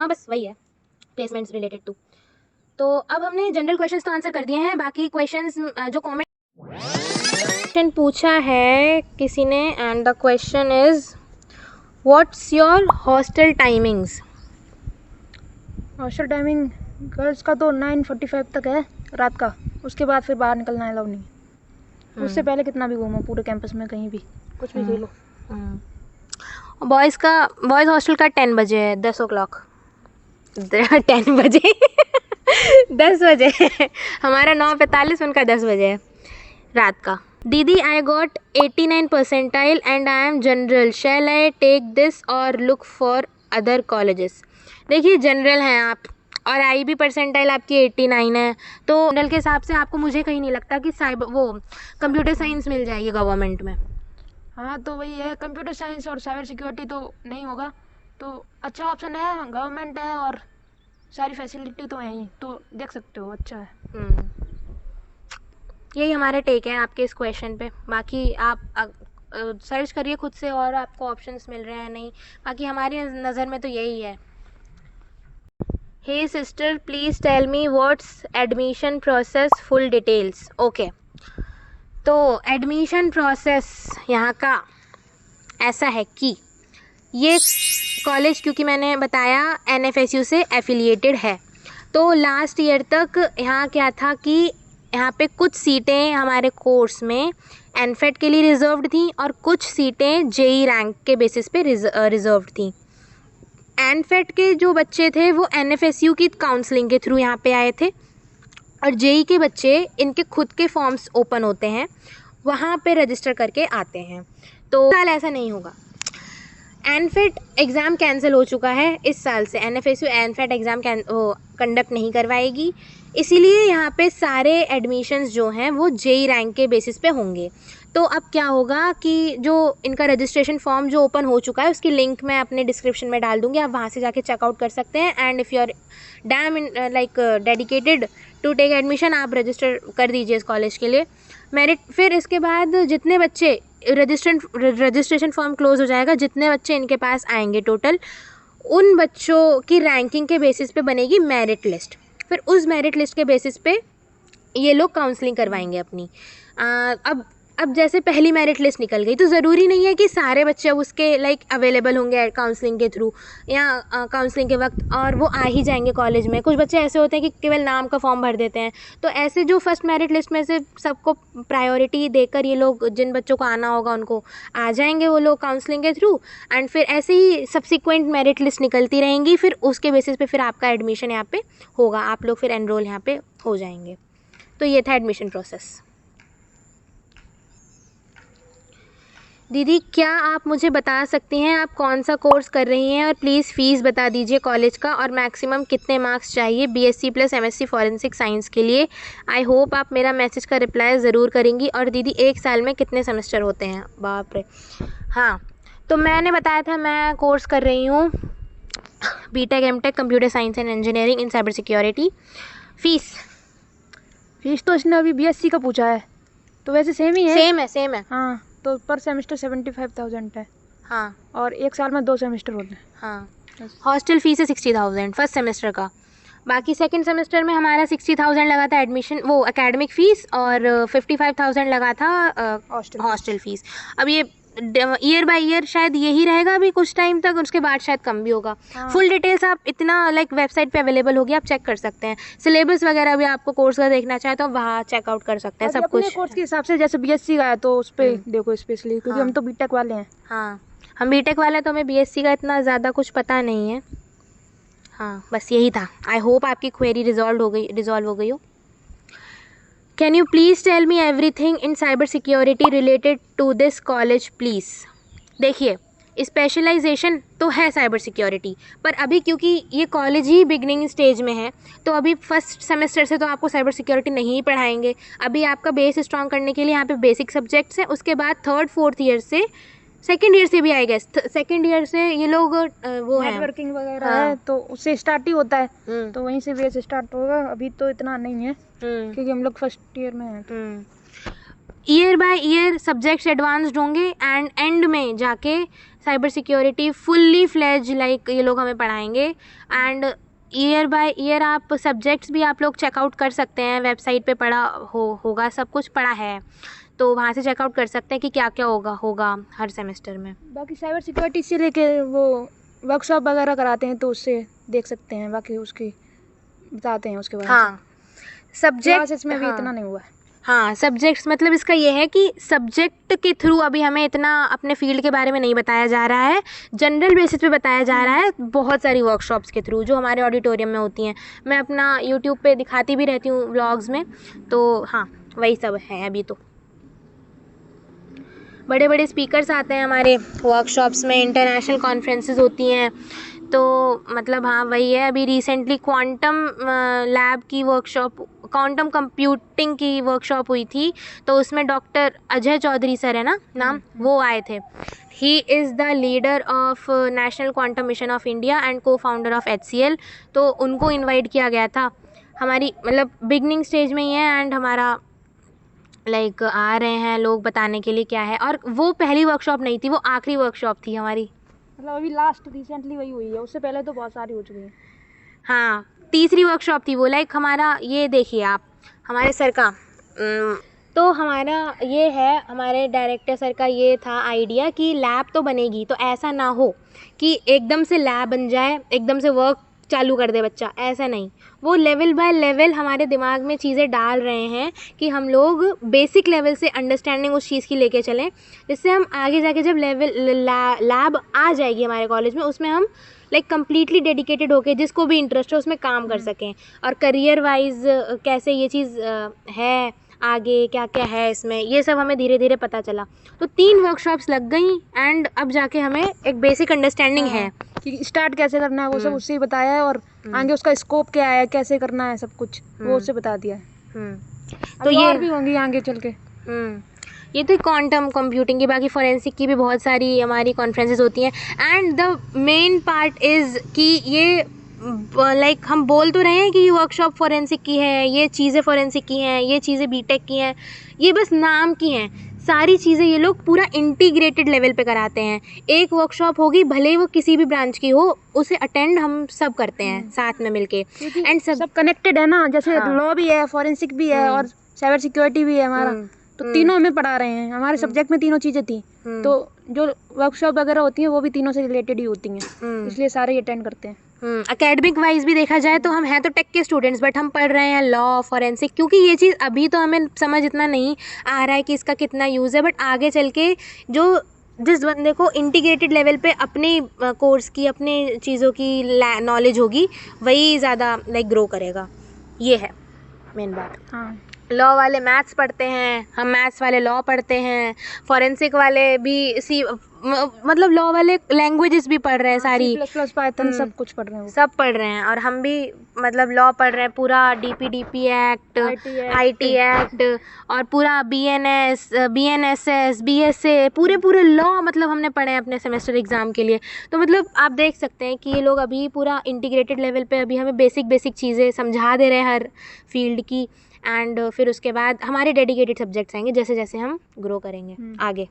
हाँ बस वही है, प्लेसमेंट्स रिलेटेड टू। तो अब हमने जनरल क्वेश्चंस तो आंसर कर दिए हैं, बाकी क्वेश्चंस जो कमेंट क्वेश्चन पूछा है किसी ने, and the question is what's your hostel timings. Hostel timing girls का तो 9:45 तक है रात का, उसके बाद फिर बाहर निकलना अलाउ नहीं है। उससे पहले कितना भी घूमो पूरे कैंपस में, कहीं भी कुछ भी खेलो। बॉयज़ हॉस्टल का 10 बजे है, 10 o'clock 10 बजे 10 बजे हमारा 9:45, उनका 10 बजे है रात का। दीदी I got 89 percentile and I am general, shall I take this or look for other colleges. देखिए जनरल हैं आप और आई भी परसेंटाइल आपकी 89 है, तो जनरल के हिसाब से आपको, मुझे कहीं नहीं लगता कि कंप्यूटर साइंस मिल जाएगी गवर्नमेंट में। हाँ तो वही है, कंप्यूटर साइंस और साइबर सिक्योरिटी तो नहीं होगा, तो अच्छा ऑप्शन है, गवर्नमेंट है और सारी फैसिलिटी तो है ही, तो देख सकते हो, अच्छा है। यही हमारा टेक है आपके इस क्वेश्चन पे। बाकी आप सर्च करिए खुद से और आपको ऑप्शंस मिल रहे हैं नहीं, बाकी हमारी नज़र में तो यही है। Hey sister please tell me what's admission process full details. Okay, तो एडमिशन प्रोसेस यहाँ का ऐसा है कि ये कॉलेज, क्योंकि मैंने बताया NFSU से एफिलिएटेड है, तो लास्ट ईयर तक यहाँ क्या था कि यहाँ पे कुछ सीटें हमारे कोर्स में एनफेट के लिए रिज़र्व्ड थी और कुछ सीटें JEE रैंक के बेसिस पे रिज़र्व्ड थी। एनफेट के जो बच्चे थे वो NFSU की काउंसलिंग के थ्रू यहाँ पे आए थे, और JEE के बच्चे इनके खुद के फॉर्म्स ओपन होते हैं, वहाँ पे रजिस्टर करके आते हैं। तो साल ऐसा नहीं होगा। एनफेट एग्ज़ाम कैंसिल हो चुका है इस साल से, NFSU एनफेट एग्ज़ाम कंडक्ट नहीं करवाएगी, इसीलिए यहाँ पे सारे एडमिशन्स जो हैं वो JEE रैंक के बेसिस पे होंगे। तो अब क्या होगा कि जो इनका रजिस्ट्रेशन फॉर्म जो ओपन हो चुका है उसकी लिंक मैं अपने डिस्क्रिप्शन में डाल दूँगी, आप वहाँ से जाके चेकआउट कर सकते हैं। And if you are damn like dedicated to take admission, आप रजिस्टर कर दीजिए इस कॉलेज के लिए। मेरिट, फिर इसके बाद जितने बच्चे रजिस्ट्रेशन फॉर्म क्लोज हो जाएगा, जितने बच्चे इनके पास आएंगे टोटल, उन बच्चों की रैंकिंग के बेसिस पे बनेगी मेरिट लिस्ट। फिर उस मेरिट लिस्ट के बेसिस पे ये लोग काउंसलिंग करवाएंगे अपनी। अब जैसे पहली मेरिट लिस्ट निकल गई तो ज़रूरी नहीं है कि सारे बच्चे अब उसके लाइक अवेलेबल होंगे काउंसलिंग के थ्रू या काउंसलिंग के वक्त और वो आ ही जाएंगे कॉलेज में। कुछ बच्चे ऐसे होते हैं कि केवल नाम का फॉर्म भर देते हैं, तो ऐसे जो फर्स्ट मेरिट लिस्ट में से सबको प्रायोरिटी देकर ये लोग, जिन बच्चों को आना होगा उनको आ जाएंगे वो लोग काउंसलिंग के थ्रू। एंड फिर ऐसे ही सब्सिक्वेंट मेरिट लिस्ट निकलती रहेंगी, फिर उसके बेसिस पे फिर आपका एडमिशन यहाँ पे होगा, आप लोग फिर एनरोल यहाँ पे हो जाएंगे। तो ये था एडमिशन प्रोसेस। दीदी क्या आप मुझे बता सकती हैं आप कौन सा कोर्स कर रही हैं, और प्लीज़ फ़ीस बता दीजिए कॉलेज का, और मैक्सिमम कितने मार्क्स चाहिए BSc + MSc फॉरेंसिक साइंस के लिए। आई होप आप मेरा मैसेज का रिप्लाई ज़रूर करेंगी। और दीदी 1 साल में कितने सेमेस्टर होते हैं? बाप रे। हाँ, तो मैंने बताया था मैं कोर्स कर रही हूँ BTech MTech computer science and engineering in cyber security. Fees तो इसने अभी BSc का पूछा है, तो वैसे सेम ही है। सेम है। हाँ, तो पर सेमेस्टर 75,000 है। हाँ, और 1 साल में 2 सेमेस्टर होते हैं। हाँ, हॉस्टल फीस है 60,000 फर्स्ट सेमेस्टर का। बाकी सेकंड सेमेस्टर में हमारा 60,000 लगा था एडमिशन, वो एकेडमिक फ़ीस, और 55,000 लगा था हॉस्टल फीस। अब ये ईयर बाय ईयर शायद यही रहेगा अभी कुछ टाइम तक, उसके बाद शायद कम भी होगा। फुल डिटेल्स आप इतना लाइक वेबसाइट पे अवेलेबल होगी, आप चेक कर सकते हैं। सिलेबस वगैरह भी आपको कोर्स का देखना चाहे तो वहाँ चेकआउट कर सकते हैं सब कुछ। कोर्स के हिसाब से जैसे BSc का है तो उस पर देखो स्पेशली, क्योंकि हम तो BTech वाले हैं। हाँ, हम BTech वाले हैं तो हमें BSc का इतना ज़्यादा कुछ पता नहीं है। हाँ, बस यही था। आई होप आपकी क्वेरी रिजॉल्व हो गई हो। Can you please tell me everything in cyber security related to this college please. देखिए, स्पेशलाइजेशन तो है साइबर सिक्योरिटी, पर अभी क्योंकि ये कॉलेज ही बिगनिंग स्टेज में है, तो अभी फर्स्ट सेमेस्टर से तो आपको साइबर सिक्योरिटी नहीं पढ़ाएंगे। अभी आपका बेस स्ट्रॉन्ग करने के लिए यहाँ पे बेसिक सब्जेक्ट्स हैं, उसके बाद 3rd 4th ईयर से, सेकेंड ईयर से भी आई गेस, सेकेंड ईयर से ये लोग वो है नेटवर्किंग वगैरह है, तो उससे स्टार्ट ही होता है, तो वहीं से बेस स्टार्ट होगा। अभी तो इतना नहीं है क्योंकि हम लोग फर्स्ट ईयर में हैं। Year by year subjects advanced होंगे एंड एंड में जाके cyber security fully fledge like ये लोग हमें पढ़ाएंगे। एंड ईयर बाय ईयर आप सब्जेक्ट्स भी आप लोग चेकआउट कर सकते हैं, वेबसाइट पे पढ़ा होगा, सब कुछ पढ़ा है, तो वहाँ से चेकआउट कर सकते हैं कि क्या क्या होगा हर सेमेस्टर में। बाकी साइबर सिक्योरिटी से लेके वो वर्कशॉप वगैरह कराते हैं तो उससे देख सकते हैं, बाकी उसकी बताते हैं उसके बारे में। हाँ सब्जेक्ट इसमें भी इतना नहीं हुआ है। हाँ सब्जेक्ट्स मतलब इसका ये है कि सब्जेक्ट के थ्रू अभी हमें इतना अपने फील्ड के बारे में नहीं बताया जा रहा है, जनरल बेसिस पे बताया जा रहा है बहुत सारी वर्कशॉप्स के थ्रू जो हमारे ऑडिटोरियम में होती हैं। मैं अपना यूट्यूब पे दिखाती भी रहती हूँ व्लॉग्स में, तो हाँ वही सब है। अभी तो बड़े बड़े स्पीकर्स आते हैं हमारे वर्कशॉप्स में, इंटरनेशनल कॉन्फ्रेंसेस होती हैं, तो मतलब हाँ वही है। अभी रिसेंटली क्वांटम लैब की वर्कशॉप, क्वांटम कंप्यूटिंग की वर्कशॉप हुई थी, तो उसमें डॉक्टर अजय चौधरी सर है ना नाम, वो आए थे। He is the leader of national quantum mission of India and को फाउंडर ऑफ HCL, तो उनको इनवाइट किया गया था। हमारी मतलब बिगनिंग स्टेज में ही है एंड हमारा लाइक आ रहे हैं लोग बताने के लिए क्या है। और वो पहली वर्कशॉप नहीं थी, वो आखिरी वर्कशॉप थी हमारी, मतलब अभी लास्ट रिसेंटली वही हुई है, उससे पहले तो बहुत सारी हो चुकी है। हाँ तीसरी वर्कशॉप थी वो। लाइक हमारा ये देखिए आप, हमारे सर का तो हमारा ये है, हमारे डायरेक्टर सर का ये था आइडिया कि लैब तो बनेगी, तो ऐसा ना हो कि एकदम से लैब बन जाए, एकदम से वर्क चालू कर दे बच्चा, ऐसा नहीं। वो लेवल बाय लेवल हमारे दिमाग में चीज़ें डाल रहे हैं कि हम लोग बेसिक लेवल से अंडरस्टैंडिंग उस चीज़ की लेके चलें, जिससे हम आगे जाके जब लैब आ जाएगी हमारे कॉलेज में, उसमें हम लाइक कम्प्लीटली डेडिकेटेड होके जिसको भी इंटरेस्ट हो उसमें काम कर सकें। और करियर वाइज कैसे ये चीज़ है, आगे क्या क्या है इसमें, ये सब हमें धीरे धीरे पता चला। तो 3 वर्कशॉप्स लग गई एंड अब जाके हमें एक बेसिक अंडरस्टैंडिंग है कि स्टार्ट कैसे करना है, वो सब उससे ही बताया है, और आगे उसका स्कोप क्या है, कैसे करना है, सब कुछ वो उससे बता दिया है। तो ये और भी होंगी आगे चल के। ये तो क्वांटम कंप्यूटिंग की, बाकी फॉरेंसिक की भी बहुत सारी हमारी कॉन्फ्रेंसेस होती हैं। And the main part is कि ये लाइक हम बोल तो रहे हैं कि ये वर्कशॉप फॉरेंसिक की है, ये चीज़ें फॉरेंसिक की हैं, ये चीज़ें बीटेक की हैं, ये बस नाम की हैं। सारी चीज़ें ये लोग पूरा इंटीग्रेटेड लेवल पे कराते हैं। एक वर्कशॉप होगी, भले ही वो किसी भी ब्रांच की हो, उसे अटेंड हम सब करते हैं साथ में मिलके। एंड सब कनेक्टेड है ना, जैसे लॉ भी है, फॉरेंसिक भी है और साइबर सिक्योरिटी भी है हमारा, तो तीनों हमें पढ़ा रहे हैं। हमारे सब्जेक्ट में तीनों चीज़ें थी, तो जो वर्कशॉप वगैरह होती हैं वो भी तीनों से रिलेटेड ही होती हैं, इसलिए सारे अटेंड करते हैं। एकेडमिक वाइज भी देखा जाए तो हम हैं तो टेक के स्टूडेंट्स, बट हम पढ़ रहे हैं लॉ, फॉरेंसिक, क्योंकि ये चीज़ अभी तो हमें समझ इतना नहीं आ रहा है कि इसका कितना यूज़ है, बट आगे चल के जो जिस बंदे को इंटीग्रेटेड लेवल पे अपने कोर्स की, अपने चीज़ों की नॉलेज होगी, वही ज़्यादा लाइक ग्रो करेगा। ये है मेन बात। हाँ, लॉ वाले मैथ्स पढ़ते हैं, हम मैथ्स वाले लॉ पढ़ते हैं, फॉरेंसिक वाले भी मतलब लॉ वाले लैंग्वेजेस भी पढ़ रहे हैं, सारी C++, पाइथन सब कुछ पढ़ रहे हैं, सब पढ़ रहे हैं। और हम भी मतलब लॉ पढ़ रहे हैं, पूरा DPDP एक्ट, IT एक्ट, और पूरा BNS, BNSS, BSA, पूरे लॉ मतलब हमने पढ़े हैं अपने सेमेस्टर एग्ज़ाम के लिए। तो मतलब आप देख सकते हैं कि ये लोग अभी पूरा इंटीग्रेटेड लेवल पे अभी हमें बेसिक चीज़ें समझा दे रहे हैं हर फील्ड की। एंड फिर उसके बाद हमारे डेडिकेटेड सब्जेक्ट्स आएंगे जैसे जैसे हम ग्रो करेंगे आगे।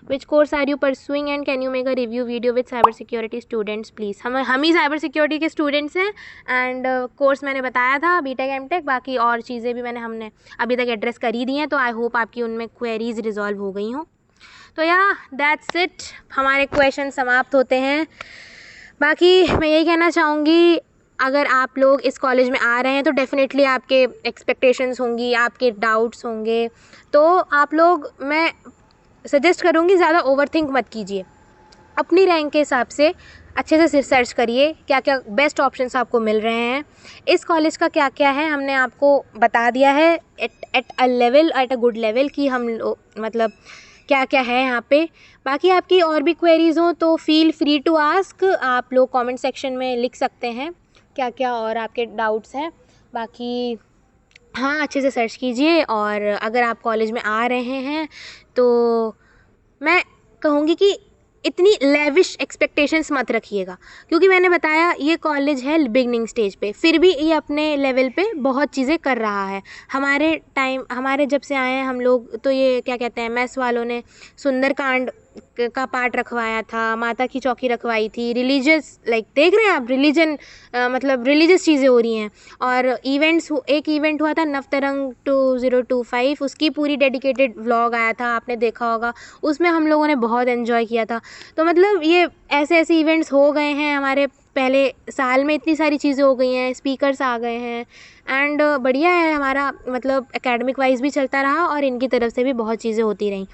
Which course are you pursuing and can you make a review video with cyber security students please? हम ही cyber security के students हैं and course मैंने बताया था BTech MTech, बाकी और चीज़ें भी हमने अभी तक एड्रेस कर ही दी हैं, तो आई होप आपकी उनमें क्वेरीज रिजॉल्व हो गई हों। तो या दैट्स इट, हमारे क्वेश्चन समाप्त होते हैं। बाकी मैं यही कहना चाहूँगी, अगर आप लोग इस कॉलेज में आ रहे हैं तो डेफिनेटली आपके एक्सपेक्टेशंस होंगी, आपके डाउट्स होंगे, तो आप लोग, मैं सजेस्ट करूँगी ज़्यादा ओवरथिंक मत कीजिए, अपनी रैंक के हिसाब से अच्छे से सर्च करिए क्या क्या बेस्ट ऑप्शंस आपको मिल रहे हैं। इस कॉलेज का क्या क्या है हमने आपको बता दिया है एट अ गुड लेवल कि हम मतलब क्या क्या है यहाँ पे। बाकी आपकी और भी क्वेरीज हो तो फील फ्री टू आस्क, आप लोग कमेंट सेक्शन में लिख सकते हैं क्या क्या और आपके डाउट्स हैं। बाकी हाँ, अच्छे से सर्च कीजिए, और अगर आप कॉलेज में आ रहे हैं तो मैं कहूँगी कि इतनी लेविश एक्सपेक्टेशंस मत रखिएगा, क्योंकि मैंने बताया ये कॉलेज है बिगनिंग स्टेज पे, फिर भी ये अपने लेवल पे बहुत चीज़ें कर रहा है। हमारे जब से आए हैं हम लोग, तो ये क्या कहते हैं, मैथ्स वालों ने सुंदरकांड का पार्ट रखवाया था, माता की चौकी रखवाई थी, रिलीजियस देख रहे हैं आप, रिलीजन मतलब रिलीजियस चीज़ें हो रही हैं। और एक इवेंट हुआ था नवतरंग 2025, उसकी पूरी डेडिकेटेड व्लॉग आया था, आपने देखा होगा, उसमें हम लोगों ने बहुत एंजॉय किया था। तो मतलब ये ऐसे इवेंट्स हो गए हैं हमारे पहले साल में, इतनी सारी चीज़ें हो गई हैं, स्पीकर्स आ गए हैं, एंड बढ़िया है हमारा, मतलब एकेडमिक वाइज भी चलता रहा और इनकी तरफ से भी बहुत चीज़ें होती रहीं।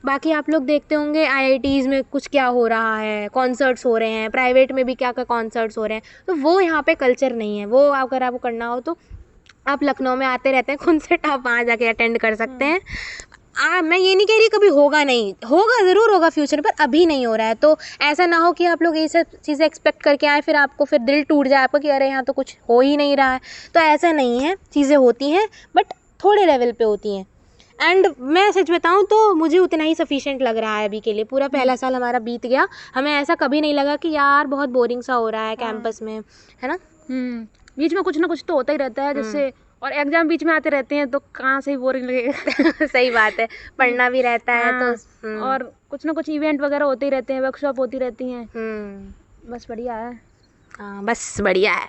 बाकी आप लोग देखते होंगे IITs में कुछ क्या हो रहा है, कॉन्सर्ट्स हो रहे हैं, प्राइवेट में भी क्या क्या कॉन्सर्ट्स हो रहे हैं, तो वो यहाँ पे कल्चर नहीं है। वो अगर आपको करना हो तो आप लखनऊ में आते रहते हैं कॉन्सर्ट, आप वहाँ जाके अटेंड कर सकते हैं। मैं ये नहीं कह रही कभी होगा नहीं, होगा, ज़रूर होगा फ्यूचर, पर अभी नहीं हो रहा है। तो ऐसा ना हो कि आप लोग ये सब चीज़ें एक्सपेक्ट करके आए, फिर आपको फिर दिल टूट जाए आपका कि अरे यहाँ तो कुछ हो ही नहीं रहा है। तो ऐसा नहीं है, चीज़ें होती हैं बट थोड़े लेवल पे होती हैं। एंड मैं सच बताऊँ तो मुझे उतना ही सफिशिएंट लग रहा है अभी के लिए। पूरा पहला साल हमारा बीत गया, हमें ऐसा कभी नहीं लगा कि यार बहुत बोरिंग सा हो रहा है कैंपस में, है ना। बीच में कुछ ना कुछ तो होता ही रहता है, जैसे और एग्जाम बीच में आते रहते हैं तो कहाँ से ही बोरिंग लगेगा। सही बात है, पढ़ना भी रहता है तो और कुछ ना कुछ इवेंट वगैरह होते ही रहते हैं, वर्कशॉप होती रहती हैं। बस बढ़िया है। हाँ बस बढ़िया है।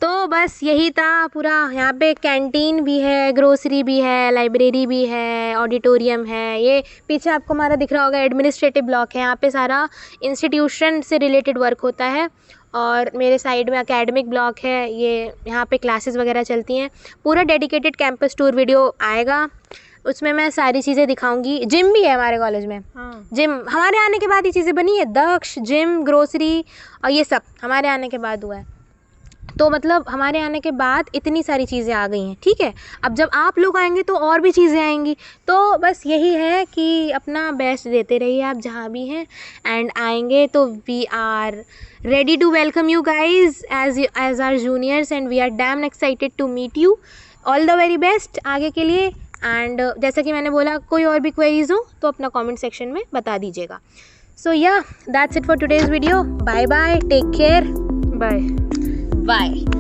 तो बस यही था पूरा। यहाँ पे कैंटीन भी है, ग्रोसरी भी है, लाइब्रेरी भी है, ऑडिटोरियम है। ये पीछे आपको हमारा दिख रहा होगा एडमिनिस्ट्रेटिव ब्लॉक है, यहाँ पे सारा इंस्टीट्यूशन से रिलेटेड वर्क होता है। और मेरे साइड में एकेडमिक ब्लॉक है, ये यहाँ पे क्लासेस वगैरह चलती हैं। पूरा डेडिकेटेड कैंपस टूर वीडियो आएगा, उसमें मैं सारी चीज़ें दिखाऊंगी। जिम भी है हमारे कॉलेज में। जिम हमारे आने के बाद ये चीज़ें बनी है, दक्ष, जिम, ग्रोसरी और ये सब हमारे आने के बाद हुआ है। तो मतलब हमारे आने के बाद इतनी सारी चीज़ें आ गई हैं, ठीक है। अब जब आप लोग आएंगे तो और भी चीज़ें आएंगी। तो बस यही है कि अपना बेस्ट देते रहिए आप जहाँ भी हैं, एंड आएंगे तो we are ready to welcome you guys as our juniors, and we are damn excited to meet you. All the very best आगे के लिए। एंड जैसा कि मैंने बोला, कोई और भी क्वेरीज हो तो अपना कमेंट सेक्शन में बता दीजिएगा। So yeah that's it for today's video. Bye bye, take care, bye bye.